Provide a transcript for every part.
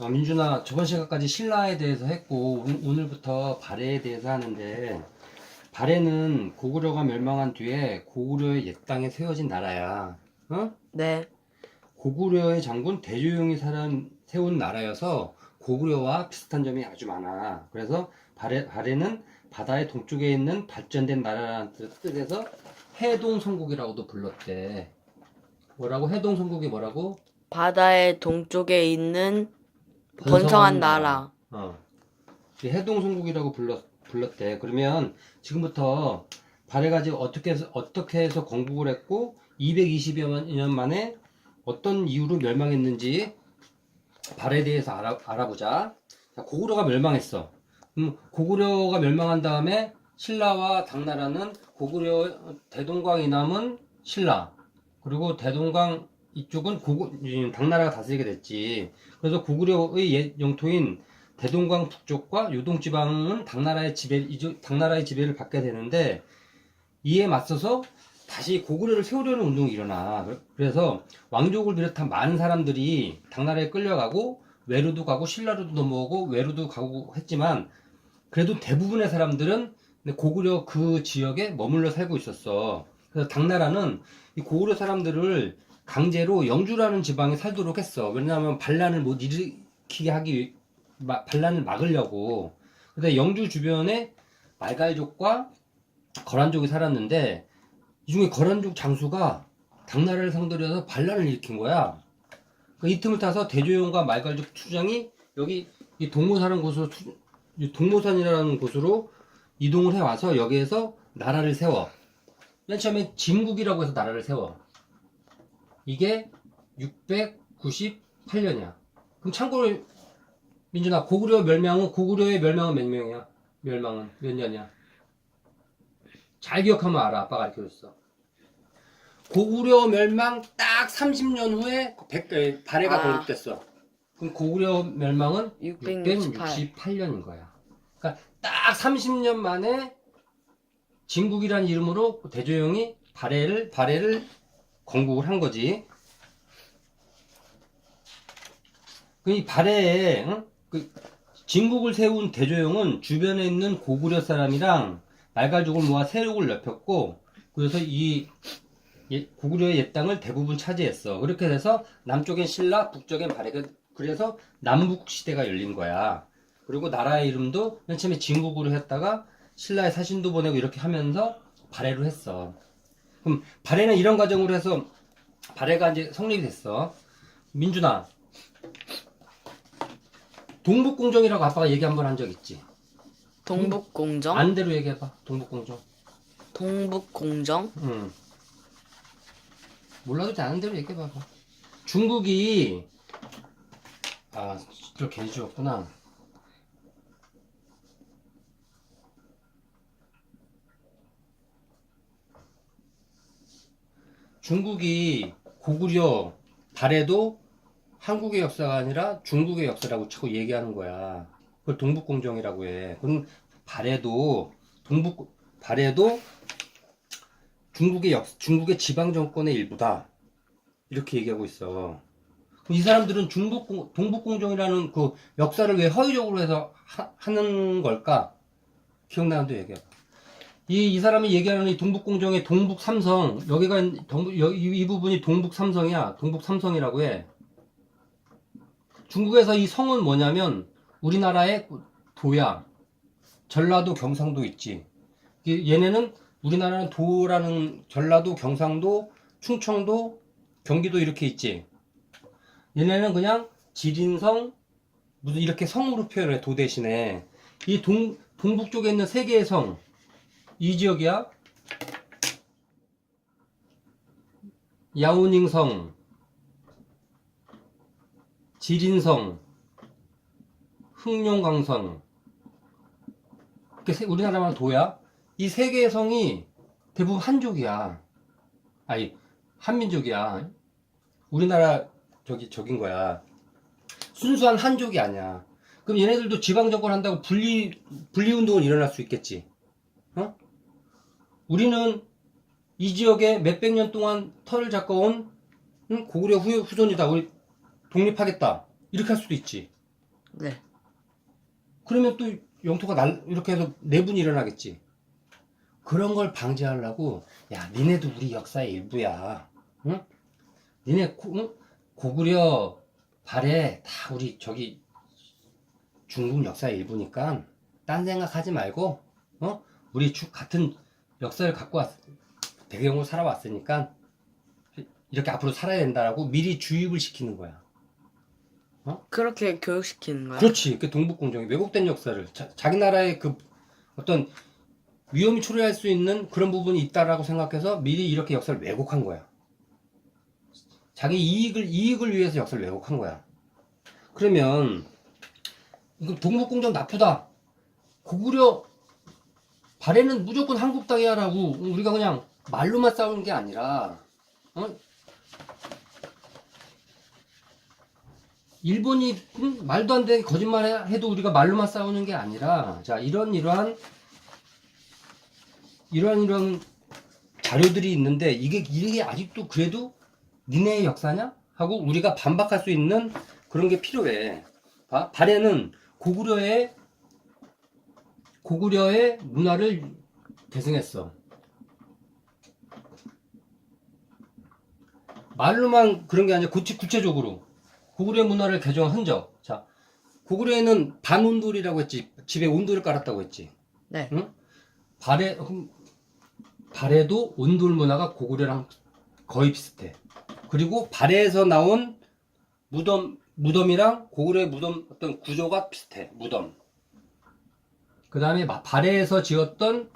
민준아, 저번 시간까지 신라에 대해서 했고, 오늘부터 발해에 대해서 하는데, 발해는 고구려가 멸망한 뒤에 고구려의 옛 땅에 세워진 나라야. 어? 네. 고구려의 장군 대조영이 세운 나라여서 고구려와 비슷한 점이 아주 많아. 그래서 발해는 바다의 동쪽에 있는 발전된 나라라는 뜻에서 해동성국이라고도 불렀대. 뭐라고? 해동성국이 뭐라고? 바다의 동쪽에 있는 번성한 나라. 이 해동성국이라고 불렀대. 그러면 지금부터 발해가 지금 어떻게 해서 건국을 했고 220여 년 만에 어떤 이유로 멸망했는지 발해에 대해서 알아보자. 자, 고구려가 멸망했어. 고구려가 멸망한 다음에 신라와 당나라는 고구려 대동강 이남은 신라, 그리고 대동강 이쪽은 당나라가 다스리게 됐지. 그래서 고구려의 옛 영토인 대동강 북쪽과 요동지방은 당나라의 지배를 받게 되는데, 이에 맞서서 다시 고구려를 세우려는 운동이 일어나. 그래서 왕족을 비롯한 많은 사람들이 당나라에 끌려가고 외로도 가고 신라로도 넘어오고 외로도 가고 했지만, 그래도 대부분의 사람들은 고구려 그 지역에 머물러 살고 있었어. 그래서 당나라는 이 고구려 사람들을 강제로 영주라는 지방에 살도록 했어. 왜냐하면 반란을 못 일으키게 반란을 막으려고. 근데 영주 주변에 말갈족과 거란족이 살았는데, 이 중에 거란족 장수가 당나라를 상대로 해서 반란을 일으킨 거야. 이 틈을 타서 대조영과 말갈족 투장이 여기 이 동모산이라는 곳으로 이동을 해와서 여기에서 나라를 세워. 맨 처음에 진국이라고 해서 나라를 세워. 이게 698년이야. 그럼 참고로 민준아, 고구려의 멸망은 몇 명이야? 멸망은 몇 년이야? 잘 기억하면 알아. 아빠가 가르쳐줬어. 고구려 멸망 딱 30년 후에 발해가 건국됐어. 그럼 고구려 멸망은 668년인 거야. 그러니까 딱 30년 만에 진국이라는 이름으로 대조영이 발해를 건국을 한 거지. 이 발해에 진국을 세운 대조영은 주변에 있는 고구려 사람이랑 말갈족을 모아 세력을 넓혔고, 그래서 이 고구려의 옛 땅을 대부분 차지했어. 그렇게 돼서 남쪽엔 신라, 북쪽엔 발해가, 그래서 남북 시대가 열린 거야. 그리고 나라의 이름도 맨 처음에 진국으로 했다가 신라의 사신도 보내고 이렇게 하면서 발해로 했어. 그럼 발해는 이런 과정으로 해서 발해가 이제 성립이 됐어. 민준아, 동북공정이라고 아빠가 얘기 한번 한 적 있지? 동북공정? 안대로 얘기해봐. 동북공정. 동북공정? 몰라도 돼. 아는 대로 얘기해봐봐. 중국이 저 괜히 주었구나. 중국이 고구려 발해도 한국의 역사가 아니라 중국의 역사라고 자꾸 얘기하는 거야. 그걸 동북공정이라고 해. 그럼 발해도 중국의 지방 정권의 일부다. 이렇게 얘기하고 있어. 이 사람들은 동북공정이라는 그 역사를 왜 허위적으로 해서 하는 걸까? 기억나는 데 얘기해. 이 사람이 얘기하는 이 동북공정의 동북삼성, 이 부분이 동북삼성이야. 동북삼성이라고 해. 중국에서 이 성은 뭐냐면 우리나라의 도야, 전라도, 경상도 있지. 얘네는 우리나라는 도라는 전라도, 경상도, 충청도, 경기도 이렇게 있지. 얘네는 그냥 지린성, 무슨 이렇게 성으로 표현해. 도 대신에 이 동북 쪽에 있는 세 개의 성, 이 지역이야. 야오닝성, 지린성, 흑룡강성. 우리나라만 도야. 이 세 개의 성이 대부분 한족이야. 아니, 한민족이야. 우리나라 적인 거야. 순수한 한족이 아니야. 그럼 얘네들도 지방정권 한다고 분리운동은 일어날 수 있겠지. 어? 우리는 이 지역에 몇백 년 동안 털을 잡아온 고구려 후손이다. 우리 독립하겠다. 이렇게 할 수도 있지. 네. 그러면 또 영토가 이렇게 해서 내분이 일어나겠지. 그런 걸 방지하려고, 야, 니네도 우리 역사의 일부야. 응? 니네 응? 고구려, 발해 다 우리 저기 중국 역사의 일부니까 딴 생각하지 말고, 우리 같은 역사를 갖고 배경으로 살아왔으니까 이렇게 앞으로 살아야 된다라고 미리 주입을 시키는 거야. 그렇게 교육시키는 거야? 그렇지. 그 동북공정이 왜곡된 역사를 자기 나라의 그 어떤 위험이 초래할 수 있는 그런 부분이 있다라고 생각해서 미리 이렇게 역사를 왜곡한 거야. 자기 이익을 위해서 역사를 왜곡한 거야. 그러면 이거 동북공정 나쁘다. 고구려 발해는 무조건 한국 땅이야라고 우리가 그냥 말로만 싸우는 게 아니라, 일본이 말도 안 되게 거짓말 해도 우리가 말로만 싸우는 게 아니라, 자, 이러한 자료들이 있는데 이게 아직도 그래도 니네의 역사냐? 하고 우리가 반박할 수 있는 그런 게 필요해. 발해는 고구려의 문화를 계승했어. 말로만 그런 게 아니라 구체적으로 고구려 문화를 개정한 흔적. 자, 고구려에는 반온돌이라고 했지. 집에 온돌을 깔았다고 했지. 네. 응? 발해도 온돌 문화가 고구려랑 거의 비슷해. 그리고 발해에서 나온 무덤이랑 고구려의 무덤 어떤 구조가 비슷해. 무덤. 그 다음에 발해에서 지었던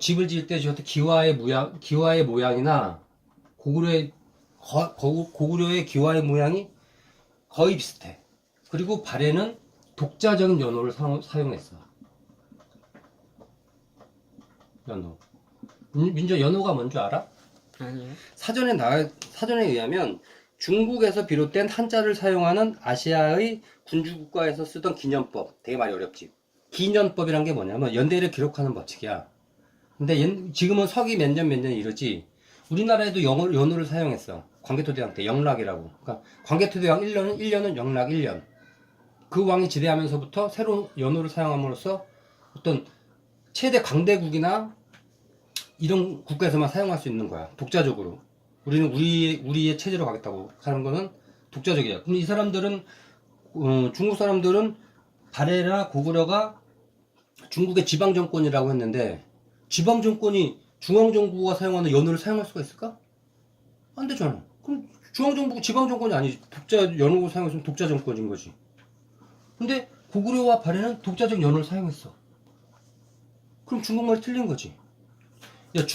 집을 지을 때 지었던 기와의 모양이나 고구려의 기와의 모양이 거의 비슷해. 그리고 발해는 독자적인 연호를 사용했어. 연호. 민조 연호가 뭔 줄 알아? 아니요. 사전에 의하면 중국에서 비롯된 한자를 사용하는 아시아의 군주국가에서 쓰던 기년법. 되게 말이 어렵지. 기년법이란 게 뭐냐면 연대를 기록하는 법칙이야. 근데 지금은 서기 몇 년 이러지. 우리나라에도 연호를 사용했어. 광개토대왕 때 영락이라고. 그러니까 광개토대왕 1년은 영락 1년. 그 왕이 지대하면서부터 새로운 연호를 사용함으로써 어떤 최대 강대국이나 이런 국가에서만 사용할 수 있는 거야. 독자적으로. 우리는 우리의 체제로 가겠다고 하는 거는 독자적이야. 그럼 이 사람들은, 중국 사람들은 발해나 고구려가 중국의 지방정권이라고 했는데, 지방정권이 중앙정부가 사용하는 연호를 사용할 수가 있을까? 안 되잖아. 그럼 중앙정부가 지방정권이 아니지. 연호를 사용했으면 독자정권인 거지. 근데 고구려와 발해는 독자적 연호를 사용했어. 그럼 중국말이 틀린 거지. 야,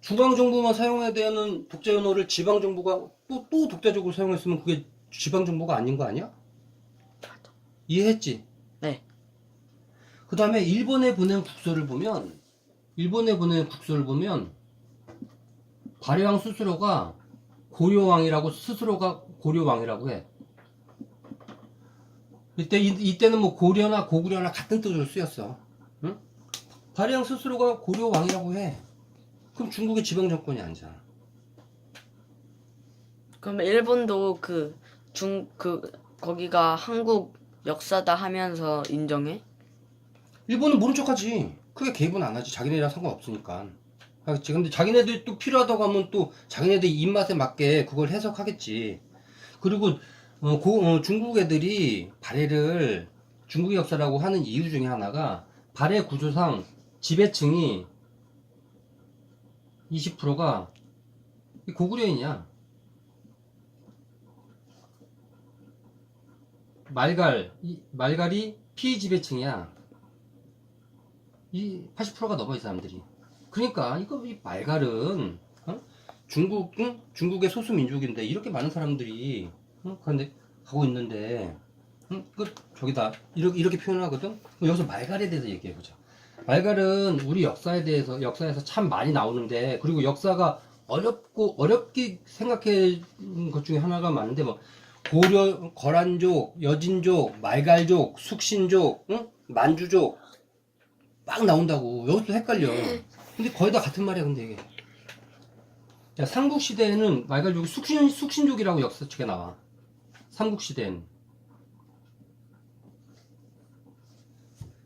중앙정부만 사용해야 되는 독자연호를 지방정부가 또 독자적으로 사용했으면 그게 지방정부가 아닌 거 아니야? 이해했지? 네. 그 다음에 일본에 보낸 국서를 보면 발해왕 스스로가 고려왕이라고 해. 이때는 뭐 고려나 고구려나 같은 뜻으로 쓰였어. 응? 발해왕 스스로가 고려왕이라고 해. 그럼 중국의 지방정권이 아니잖아. 그럼 일본도 거기가 한국 역사다 하면서 인정해? 일본은 모른 척하지. 크게 개입은 안 하지. 자기네랑 상관없으니까. 알겠지? 근데 자기네들이 또 필요하다고 하면 또 자기네들 입맛에 맞게 그걸 해석하겠지. 그리고 중국 애들이 발해를 중국의 역사라고 하는 이유 중에 하나가 발해 구조상 지배층이 20%가 고구려인이야. 말갈이 피지배층이야. 이 80%가 넘어 이 사람들이. 그러니까 이 말갈은 중국의 소수 민족인데 이렇게 많은 사람들이 그런데 가고 있는데 저기다 이렇게 표현을 하거든. 여기서 말갈에 대해서 얘기해 보자. 말갈은 우리 역사에서 참 많이 나오는데, 그리고 역사가 어렵게 생각하는 것 중에 하나가 많은데, 뭐 거란족, 여진족, 말갈족, 숙신족, 만주족 막 나온다고. 여기서 헷갈려. 근데 거의 다 같은 말이야. 근데 이게 삼국시대에는 말갈족이 숙신족이라고 역사책에 나와. 삼국시대에는.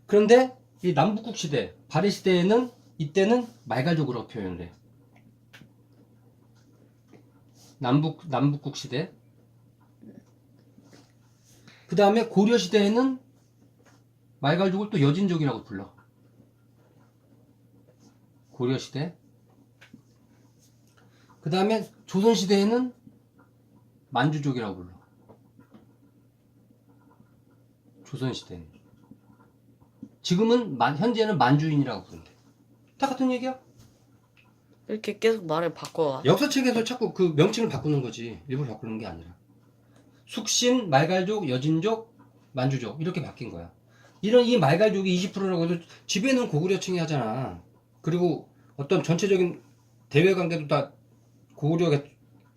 그런데 이 남북국 시대, 발해 시대에는 이때는 말갈족으로 표현을 해. 남북국 시대. 그 다음에 고려 시대에는 말갈족을 또 여진족이라고 불러. 고려 시대. 그 다음에 조선 시대에는 만주족이라고 불러. 조선 시대는. 지금은 현재는 만주인이라고 부른대. 다 같은 얘기야. 이렇게 계속 말을 바꿔와. 역사책에서 자꾸 그 명칭을 바꾸는 거지. 일부러 바꾸는 게 아니라. 숙신, 말갈족, 여진족, 만주족 이렇게 바뀐 거야. 이 말갈족이 20%라고 해도 지배는 고구려층이 하잖아. 그리고 어떤 전체적인 대외 관계도 다 고구려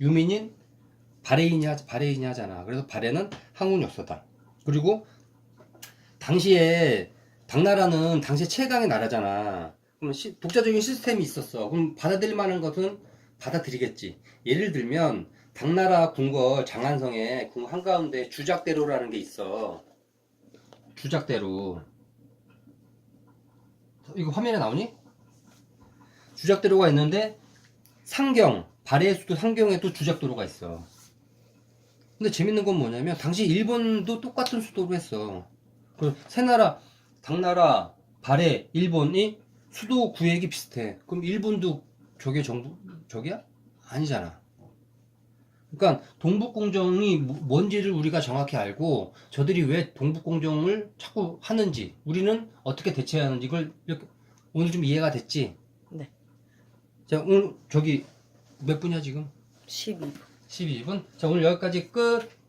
유민인 발해인이 하잖아. 그래서 발해는 한국 역사다. 그리고 당시에 당나라는 당시에 최강의 나라잖아. 그럼 독자적인 시스템이 있었어. 그럼 받아들일 만한 것은 받아들이겠지. 예를 들면 당나라 궁궐 장안성에 궁 한가운데 주작대로라는 게 있어. 주작대로. 이거 화면에 나오니? 주작대로가 있는데 상경, 발해의 수도 상경에도 주작도로가 있어. 근데 재밌는 건 뭐냐면 당시 일본도 똑같은 수도로 했어. 그 세 나라, 당나라, 발해, 일본이 수도 구획이 비슷해. 그럼 일본도 저기야? 아니잖아. 그러니까 동북공정이 뭔지를 우리가 정확히 알고 저들이 왜 동북공정을 자꾸 하는지 우리는 어떻게 대처해야 하는지 이걸 이렇게 오늘 좀 이해가 됐지? 네. 자, 오늘 저기 몇 분이야 지금? 12분. 12분? 자, 오늘 여기까지 끝.